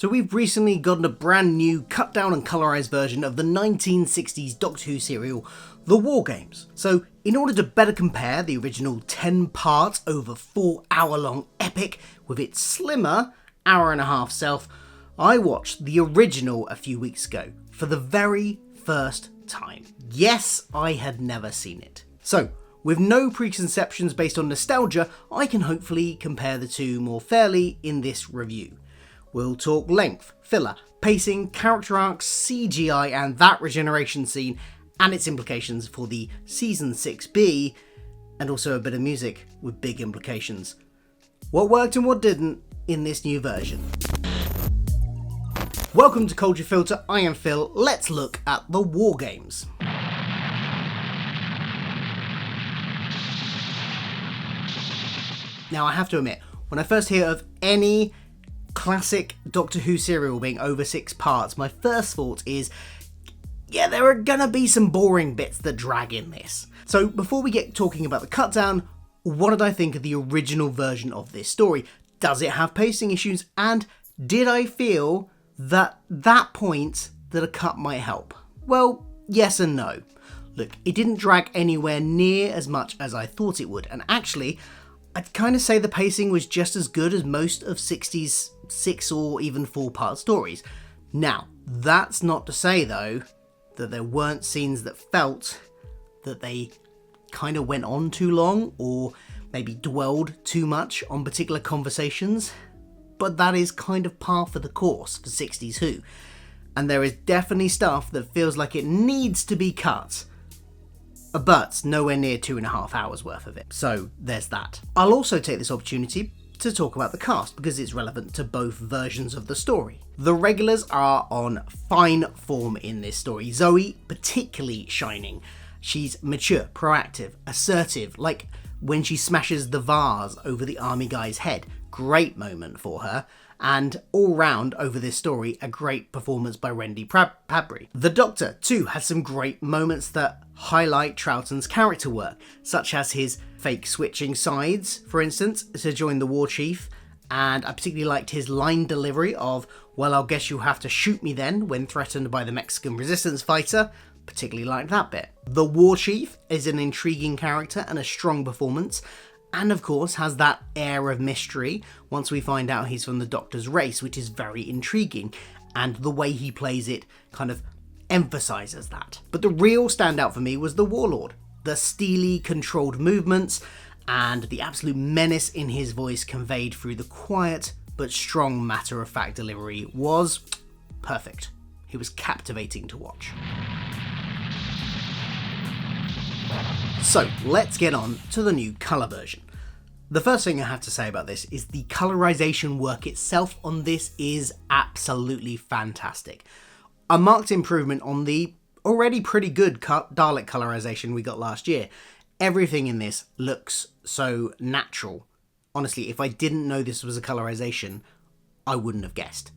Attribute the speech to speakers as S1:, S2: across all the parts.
S1: So we've recently gotten a brand new cut down and colorized version of the 1960s Doctor Who serial, The War Games. So in order to better compare the original 10 part over 4 hour long epic with its slimmer hour and a half self, I watched the original a few weeks ago for the very first time. Yes, I had never seen it. So with no preconceptions based on nostalgia, I can hopefully compare the two more fairly in this review. We'll talk length, filler, pacing, character arcs, CGI and that regeneration scene and its implications for the Season 6B, and also a bit of music with big implications. What worked and what didn't in this new version. Welcome to Culture Filter, I am Phil. Let's look at The War Games. Now I have to admit, when I first hear of any classic Doctor Who serial being over 6 parts, my first thought is, yeah, there are gonna be some boring bits that drag in this. So before we get talking about the cut down, what did I think of the original version of this story? Does it have pacing issues? And did I feel that point that a cut might help? Well, yes and no. Look, it didn't drag anywhere near as much as I thought it would, and actually I'd kind of say the pacing was just as good as most of 60s 6 or even 4 part stories. Now, that's not to say though that there weren't scenes that felt that they kind of went on too long or maybe dwelled too much on particular conversations, but that is kind of par for the course for 60s Who, and there is definitely stuff that feels like it needs to be cut, but nowhere near 2.5 hours worth of it. So there's that. I'll also take this opportunity to talk about the cast because it's relevant to both versions of the story. The regulars are on fine form in this story. Zoe particularly shining. She's mature, proactive, assertive, like when she smashes the vase over the army guy's head. Great moment for her. And all round over this story, a great performance by Randy Padbury. The Doctor, too, has some great moments that highlight Troughton's character work, such as his fake switching sides, for instance, to join the War Chief, and I particularly liked his line delivery of, "Well, I'll guess you'll have to shoot me then," when threatened by the Mexican resistance fighter. Particularly liked that bit. The War Chief is an intriguing character and a strong performance, and of course has that air of mystery once we find out he's from the Doctor's race, which is very intriguing, and the way he plays it kind of emphasises that. But the real standout for me was the Warlord. The steely, controlled movements and the absolute menace in his voice conveyed through the quiet but strong matter-of-fact delivery was perfect. He was captivating to watch. So let's get on to the new colour version. The first thing I have to say about this is the colorization work itself on this is absolutely fantastic. A marked improvement on the already pretty good Dalek colorization we got last year. Everything in this looks so natural. Honestly, if I didn't know this was a colorization, I wouldn't have guessed.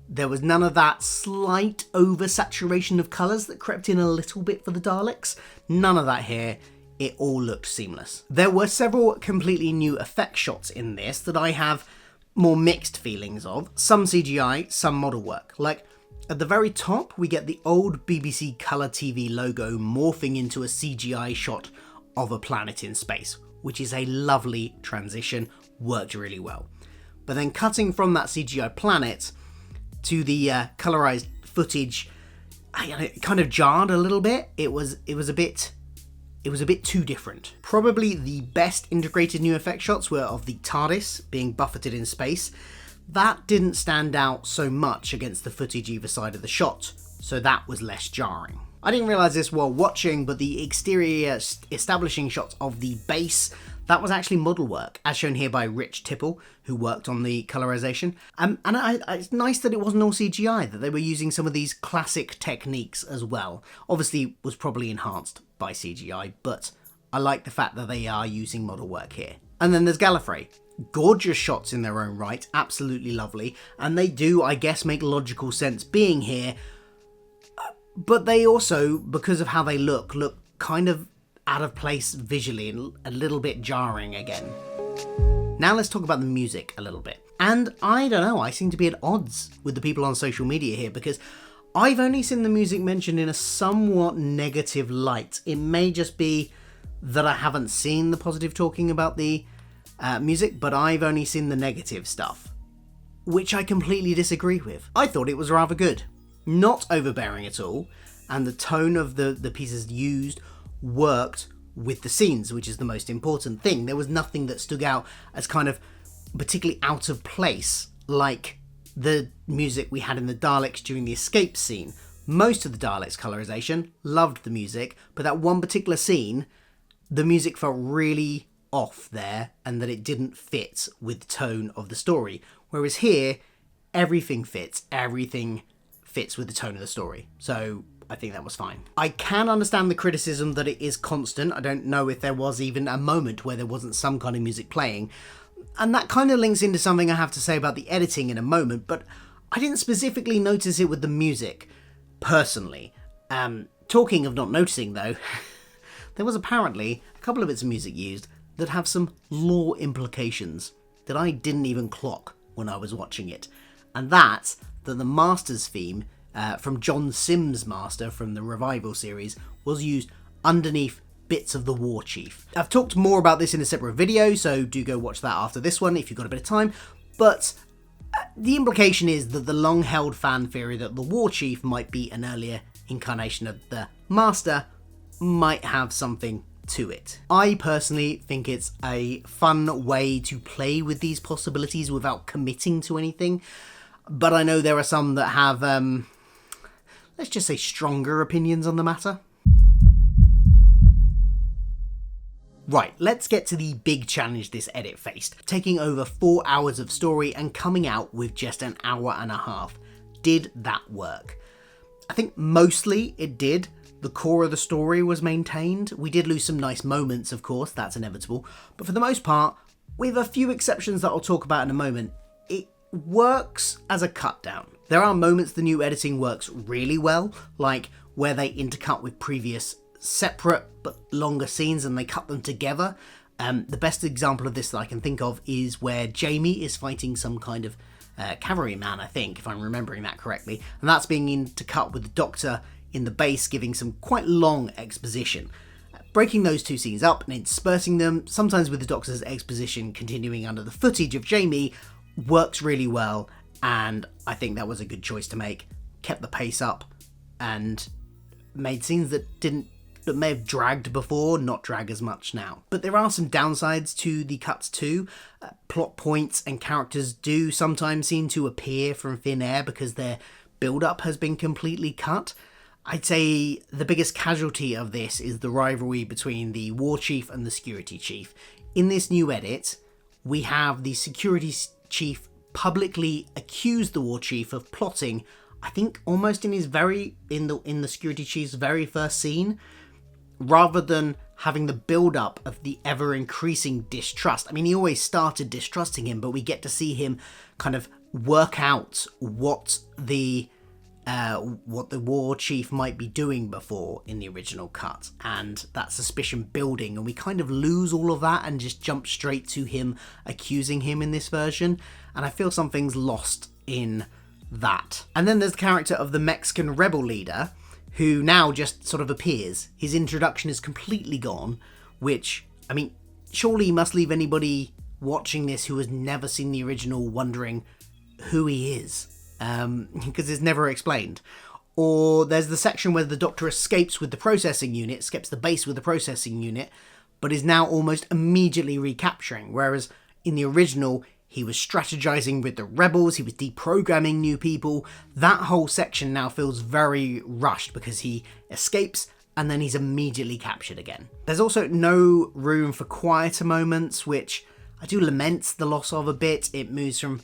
S1: There was none of that slight oversaturation of colours that crept in a little bit for the Daleks. None of that here. It all looked seamless. There were several completely new effect shots in this that I have more mixed feelings of. Some CGI, some model work. Like, at the very top, we get the old BBC Colour TV logo morphing into a CGI shot of a planet in space, which is a lovely transition, worked really well. But then cutting from that CGI planet to the colorized footage, it kind of jarred a little bit. It was a bit too different. Probably the best integrated new effect shots were of the TARDIS being buffeted in space. That didn't stand out so much against the footage either side of the shot, so that was less jarring. I didn't realise this while watching, but the exterior establishing shots of the base, that was actually model work, as shown here by Rich Tipple, who worked on the colorization. And it's nice that it wasn't all CGI, that they were using some of these classic techniques as well. Obviously, was probably enhanced by CGI, but I like the fact that they are using model work here. And then there's Gallifrey. Gorgeous shots in their own right, absolutely lovely, and they do, I guess, make logical sense being here, but they also, because of how they look kind of out of place visually and a little bit jarring again. Now let's talk about the music a little bit. And I don't know, I seem to be at odds with the people on social media here, because I've only seen the music mentioned in a somewhat negative light. It may just be that I haven't seen the positive talking about the music, but I've only seen the negative stuff, which I completely disagree with. I thought it was rather good. Not overbearing at all, and the tone of the pieces used worked with the scenes, which is the most important thing. There was nothing that stood out as kind of particularly out of place, like the music we had in the Daleks during the escape scene. Most of the Daleks' colorization, loved the music, but that one particular scene, the music felt really off there, and that it didn't fit with the tone of the story. Whereas here, everything fits with the tone of the story. So I think that was fine. I can understand the criticism that it is constant. I don't know if there was even a moment where there wasn't some kind of music playing. And that kind of links into something I have to say about the editing in a moment, but I didn't specifically notice it with the music, personally. Talking of not noticing though, there was apparently a couple of bits of music used that have some lore implications that I didn't even clock when I was watching it. And that's that the Master's theme from John Sims' Master from the Revival series was used underneath bits of the War Chief. I've talked more about this in a separate video, so do go watch that after this one if you've got a bit of time, but the implication is that the long-held fan theory that the War Chief might be an earlier incarnation of the Master might have something to it. I personally think it's a fun way to play with these possibilities without committing to anything, but I know there are some that have, let's just say, stronger opinions on the matter. Right, let's get to the big challenge this edit faced, taking over 4 hours of story and coming out with just an hour and a half. Did that work? I think mostly it did. The core of the story was maintained. We did lose some nice moments, of course, that's inevitable, but for the most part, with a few exceptions that I'll talk about in a moment, it works as a cut down. There are moments the new editing works really well, like where they intercut with previous separate but longer scenes and they cut them together. The best example of this that I can think of is where Jamie is fighting some kind of cavalryman, I think, if I'm remembering that correctly, and that's being intercut with the Doctor in the base giving some quite long exposition. Breaking those two scenes up and interspersing them, sometimes with the Doctor's exposition continuing under the footage of Jamie, works really well, and I think that was a good choice to make. Kept the pace up and made scenes that may have dragged before, not drag as much now. But there are some downsides to the cuts too. Plot points and characters do sometimes seem to appear from thin air because their build-up has been completely cut. I'd say the biggest casualty of this is the rivalry between the War Chief and the Security Chief. In this new edit, we have the Security Chief publicly accuse the War Chief of plotting, I think almost in the Security Chief's very first scene, rather than having the build-up of the ever-increasing distrust. I mean, he always started distrusting him, but we get to see him kind of work out what the War Chief might be doing before in the original cut, and that suspicion building, and we kind of lose all of that and just jump straight to him accusing him in this version, and I feel something's lost in that. And then there's the character of the Mexican rebel leader, who now just sort of appears. His introduction is completely gone, which, I mean, surely he must leave anybody watching this who has never seen the original wondering who he is, because it's never explained. Or there's the section where the Doctor escapes with the processing unit, escapes the base with the processing unit, but is now almost immediately recapturing, whereas in the original, he was strategizing with the rebels, he was deprogramming new people. That whole section now feels very rushed because he escapes and then he's immediately captured again. There's also no room for quieter moments, which I do lament the loss of a bit. It moves from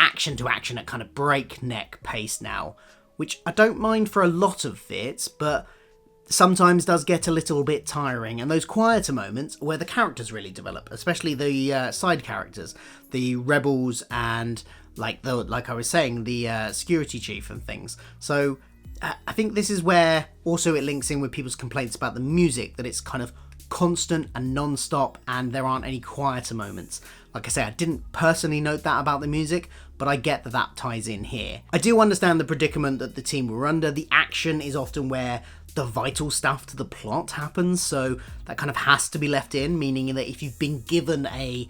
S1: action to action at kind of breakneck pace now, which I don't mind for a lot of bits, but sometimes does get a little bit tiring. And those quieter moments where the characters really develop, especially the side characters, the rebels and like I was saying, the security chief and things. So I think this is where also it links in with people's complaints about the music, that it's kind of constant and non-stop, and there aren't any quieter moments. Like I say, I didn't personally note that about the music, but I get that that ties in here. I do understand the predicament that the team were under. The action is often where the vital stuff to the plot happens, so that kind of has to be left in, meaning that if you've been given a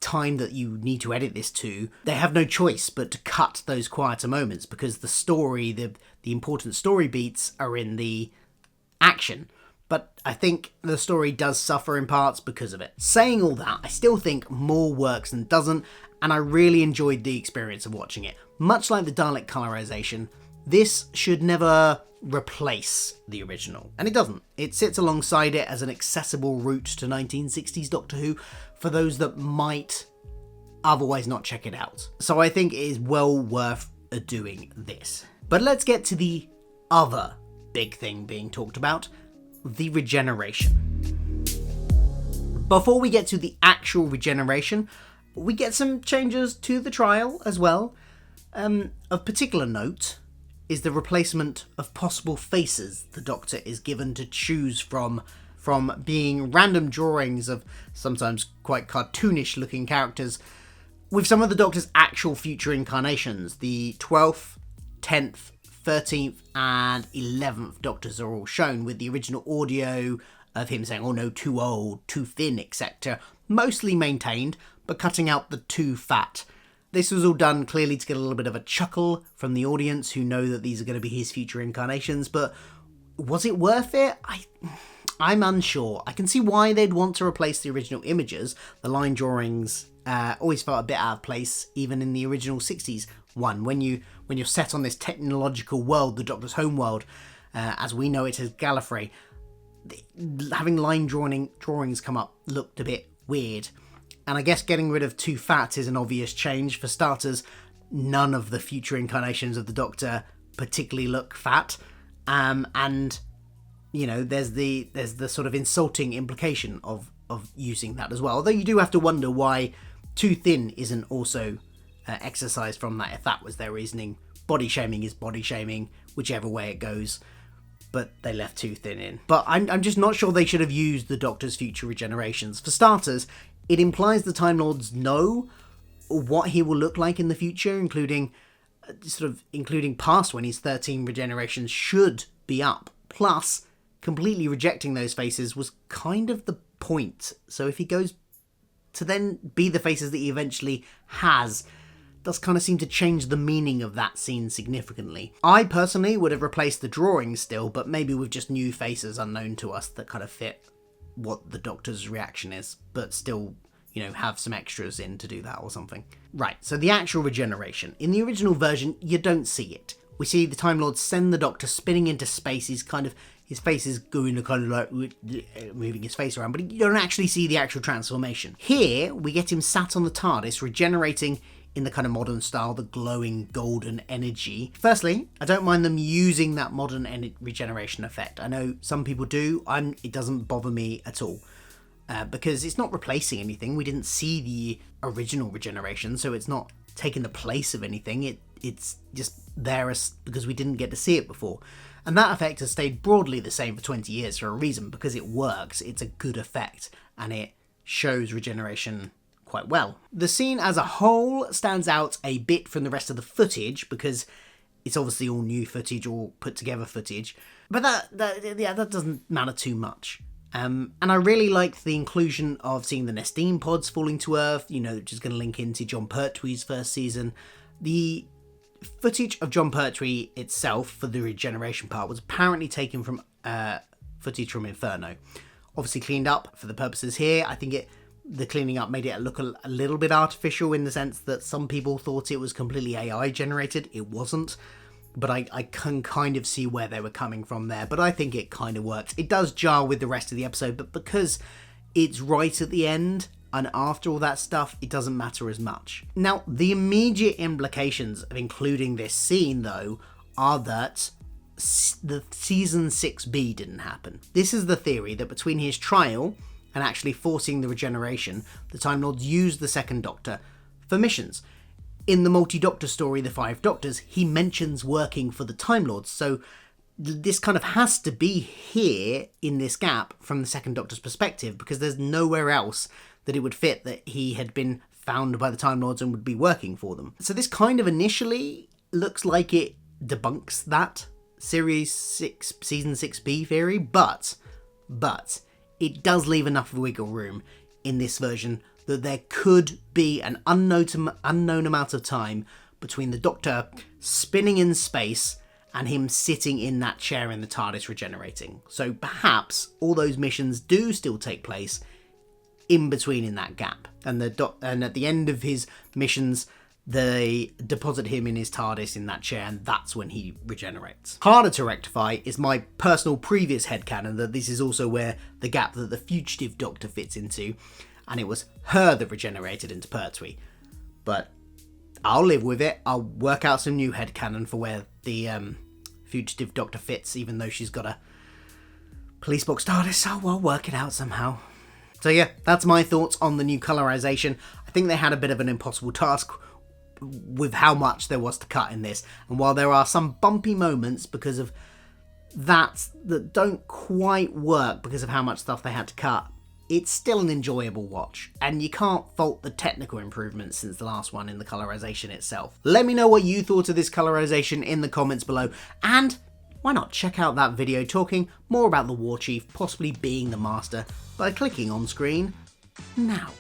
S1: time that you need to edit this to, they have no choice but to cut those quieter moments, because the story, the important story beats are in the action. But I think the story does suffer in parts because of it. Saying all that, I still think more works than doesn't, and I really enjoyed the experience of watching it. Much like the Dalek colorization, this should never replace the original, and it doesn't. It sits alongside it as an accessible route to 1960s Doctor Who for those that might otherwise not check it out. So I think it is well worth doing this. But let's get to the other big thing being talked about, the regeneration. Before we get to the actual regeneration, we get some changes to the trial as well. Of particular note is the replacement of possible faces the Doctor is given to choose from being random drawings of sometimes quite cartoonish looking characters with some of the Doctor's actual future incarnations. The 12th, 10th, 13th and 11th Doctors are all shown, with the original audio of him saying, "Oh no, too old, too thin," etc. mostly maintained, but cutting out the too fat. This was all done clearly to get a little bit of a chuckle from the audience who know that these are going to be his future incarnations, but was it worth it? I'm unsure. I can see why they'd want to replace the original images. The line drawings always felt a bit out of place, even in the original 60s one. When you're set on this technological world, the Doctor's home world, as we know it as Gallifrey, having line drawings come up looked a bit weird. And I guess getting rid of too fat is an obvious change. For starters, none of the future incarnations of the Doctor particularly look fat, and you know, there's the sort of insulting implication of using that as well. Although you do have to wonder why too thin isn't also exercised from that, if that was their reasoning. Body shaming is body shaming, whichever way it goes. But they left too thin in. But I'm just not sure they should have used the Doctor's future regenerations. For starters, it implies the Time Lords know what he will look like in the future, including past when his 13 regenerations should be up. Plus, completely rejecting those faces was kind of the point. So if he goes to then be the faces that he eventually has, does kind of seem to change the meaning of that scene significantly. I personally would have replaced the drawings still, but maybe with just new faces unknown to us that kind of fit what the Doctor's reaction is, but still, you know, have some extras in to do that or something. Right, so the actual regeneration. In the original version, you don't see it. We see the Time Lords send the Doctor spinning into space. His face is going to kind of like moving his face around, but you don't actually see the actual transformation. Here, we get him sat on the TARDIS, regenerating in the kind of modern style, the glowing golden energy. Firstly, I don't mind them using that modern regeneration effect. I know some people do. It doesn't bother me at all. Because it's not replacing anything. We didn't see the original regeneration, so it's not taking the place of anything. It's just there because we didn't get to see it before. And that effect has stayed broadly the same for 20 years for a reason, because it works. It's a good effect, and it shows regeneration quite well. The scene as a whole stands out a bit from the rest of the footage, because it's obviously all new footage, all put together footage. But that doesn't matter too much. And I really liked the inclusion of seeing the Nestine pods falling to Earth, you know, which is going to link into Jon Pertwee's first season. The footage of Jon Pertwee itself for the regeneration part was apparently taken from footage from Inferno. Obviously cleaned up for the purposes here. I think the cleaning up made it look a little bit artificial, in the sense that some people thought it was completely AI generated. It wasn't. But I can kind of see where they were coming from there. But I think it kind of works. It does jar with the rest of the episode, but because it's right at the end, and after all that stuff, it doesn't matter as much. Now, the immediate implications of including this scene, though, are that the season 6B didn't happen. This is the theory that between his trial and actually forcing the regeneration, the Time Lords used the Second Doctor for missions. In the multi-Doctor story, The Five Doctors, he mentions working for the Time Lords, so this kind of has to be here in this gap from the second Doctor's perspective, because there's nowhere else that it would fit that he had been found by the Time Lords and would be working for them. So this kind of initially looks like it debunks that Series 6, Season 6B theory, but it does leave enough wiggle room in this version that there could be an unknown amount of time between the Doctor spinning in space and him sitting in that chair in the TARDIS regenerating. So perhaps all those missions do still take place in between in that gap. And at the end of his missions, they deposit him in his TARDIS in that chair, and that's when he regenerates. Harder to rectify is my personal previous headcanon that this is also where the gap that the fugitive Doctor fits into, and it was her that regenerated into Pertwee. But I'll live with it. I'll work out some new headcanon for where the fugitive Doctor fits, even though she's got a police box TARDIS, so I'll work it out somehow. So yeah, that's my thoughts on the new colorization. I think they had a bit of an impossible task with how much there was to cut in this, and while there are some bumpy moments because of that don't quite work because of how much stuff they had to cut, it's still an enjoyable watch, and you can't fault the technical improvements since the last one in the colorization itself. Let me know what you thought of this colorization in the comments below, and why not check out that video talking more about the War Chief possibly being the Master by clicking on screen now.